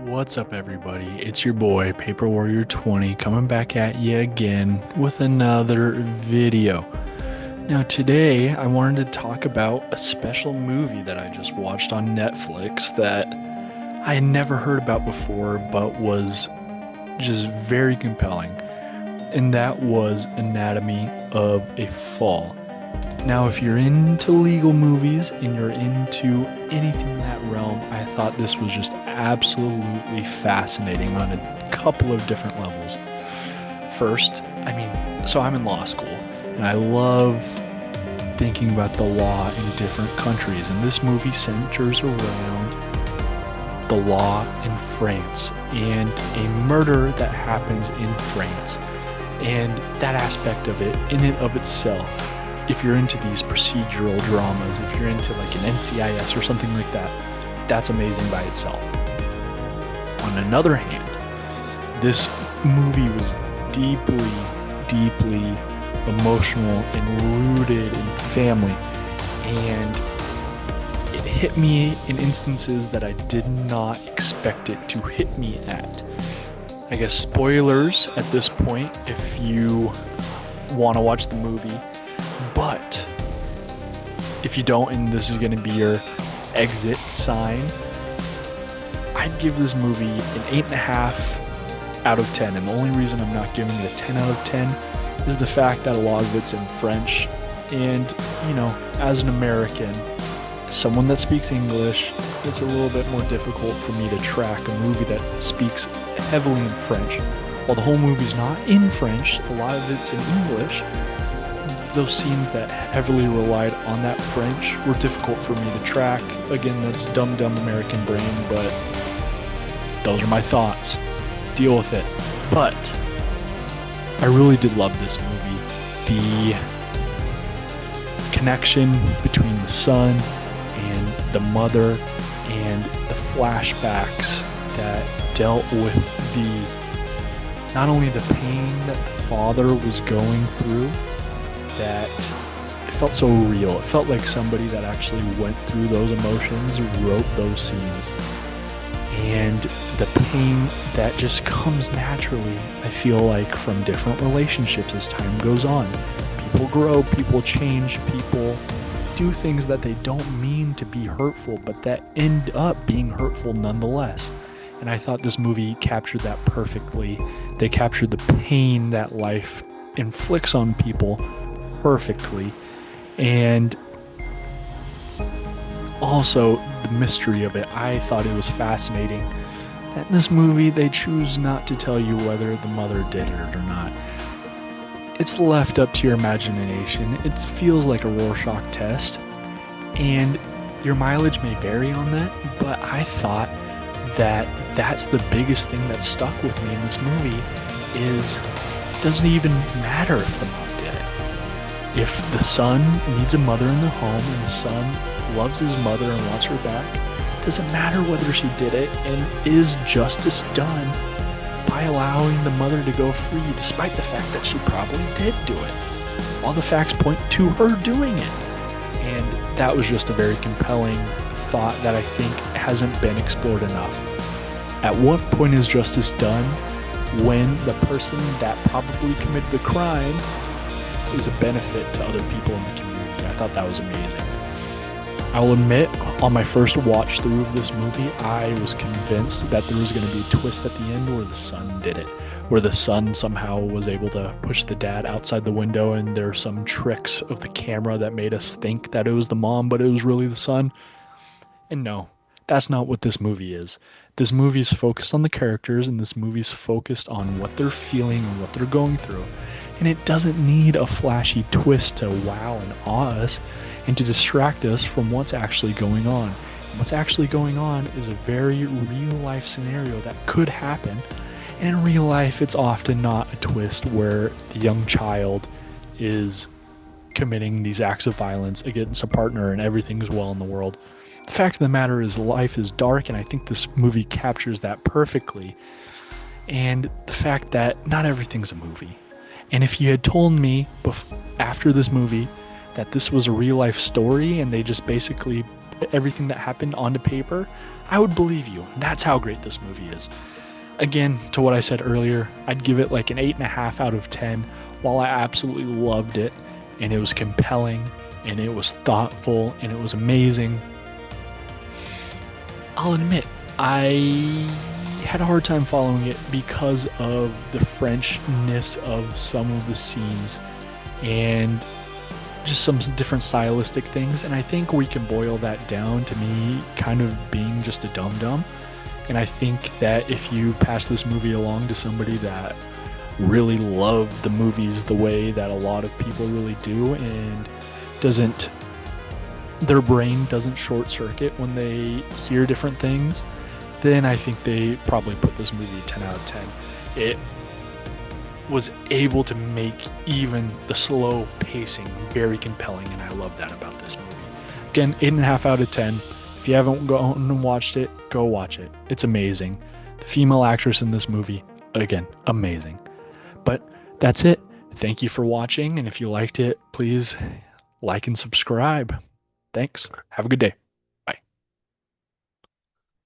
What's up, everybody? It's your boy, Paper Warrior 20, coming back at you again with another video. Now, today I wanted to talk about a special movie that I just watched on Netflix that I had never heard about before, but was just very compelling, and that was Anatomy of a Fall. Now, if you're into legal movies and you're into anything in that realm, I thought this was just absolutely fascinating on a couple of different levels. First, so I'm in law school and I love thinking about the law in different countries, and this movie centers around the law in France and a murder that happens in France. And that aspect of it, in and of itself, if you're into these procedural dramas, if you're into like an NCIS or something like that, that's amazing by itself. On another hand, this movie was deeply, deeply emotional and rooted in family, and it hit me in instances that I did not expect it to hit me at. I guess spoilers at this point if you want to watch the movie. But if you don't, and this is going to be your exit sign, I'd give this movie an 8.5 out of 10. And the only reason I'm not giving it a 10 out of 10 is the fact that a lot of it's in French. And, as an American, someone that speaks English, it's a little bit more difficult for me to track a movie that speaks heavily in French. While the whole movie's not in French, a lot of it's in English. Those scenes that heavily relied on that French were difficult for me to track. Again, that's dumb American brain, but those are my thoughts. Deal with it. But I really did love this movie. The connection between the son and the mother and the flashbacks that dealt with not only the pain that the father was going through, that it felt so real. It felt like somebody that actually went through those emotions wrote those scenes. And the pain that just comes naturally, I feel like, from different relationships as time goes on. People grow, people change, people do things that they don't mean to be hurtful, but that end up being hurtful nonetheless. And I thought this movie captured that perfectly. They captured the pain that life inflicts on people perfectly, and also the mystery of it. I thought it was fascinating that in this movie they choose not to tell you whether the mother did it or not. It's left up to your imagination. It feels like a Rorschach test, and your mileage may vary on that, but I thought that that's the biggest thing that stuck with me in this movie is it doesn't even matter if the mom did it. If the son needs a mother in the home and the son loves his mother and wants her back, it doesn't matter whether she did it, and is justice done by allowing the mother to go free despite the fact that she probably did do it. All the facts point to her doing it. And that was just a very compelling thought that I think hasn't been explored enough. At what point is justice done? When the person that probably committed the crime is a benefit to other people in the community. I thought that was amazing. I'll admit, on my first watch through of this movie, I was convinced that there was going to be a twist at the end where the son did it, where the son somehow was able to push the dad outside the window, and there are some tricks of the camera that made us think that it was the mom, but it was really the son. And no, that's not what this movie is. This movie is focused on the characters, and this movie is focused on what they're feeling and what they're going through. And it doesn't need a flashy twist to wow and awe us and to distract us from what's actually going on. And what's actually going on is a very real life scenario that could happen. And in real life, it's often not a twist where the young child is committing these acts of violence against a partner and everything's well in the world. The fact of the matter is life is dark, and I think this movie captures that perfectly. And the fact that not everything's a movie. And if you had told me after this movie that this was a real life story and they just basically everything that happened onto paper, I would believe you. That's how great this movie is. Again, to what I said earlier, I'd give it like an 8.5 out of 10. While I absolutely loved it, and it was compelling, and it was thoughtful, and it was amazing, I'll admit, I had a hard time following it because of the Frenchness of some of the scenes and just some different stylistic things. And I think we can boil that down to me kind of being just a dum dum. And I think that if you pass this movie along to somebody that really loved the movies the way that a lot of people really do, and doesn't their brain doesn't short circuit when they hear different things, then I think they probably put this movie 10 out of 10. It was able to make even the slow pacing very compelling, and I love that about this movie. Again, 8.5 out of 10. If you haven't gone and watched it, go watch it. It's amazing. The female actress in this movie, again, amazing. But that's it. Thank you for watching, and if you liked it, please like and subscribe. Thanks. Have a good day.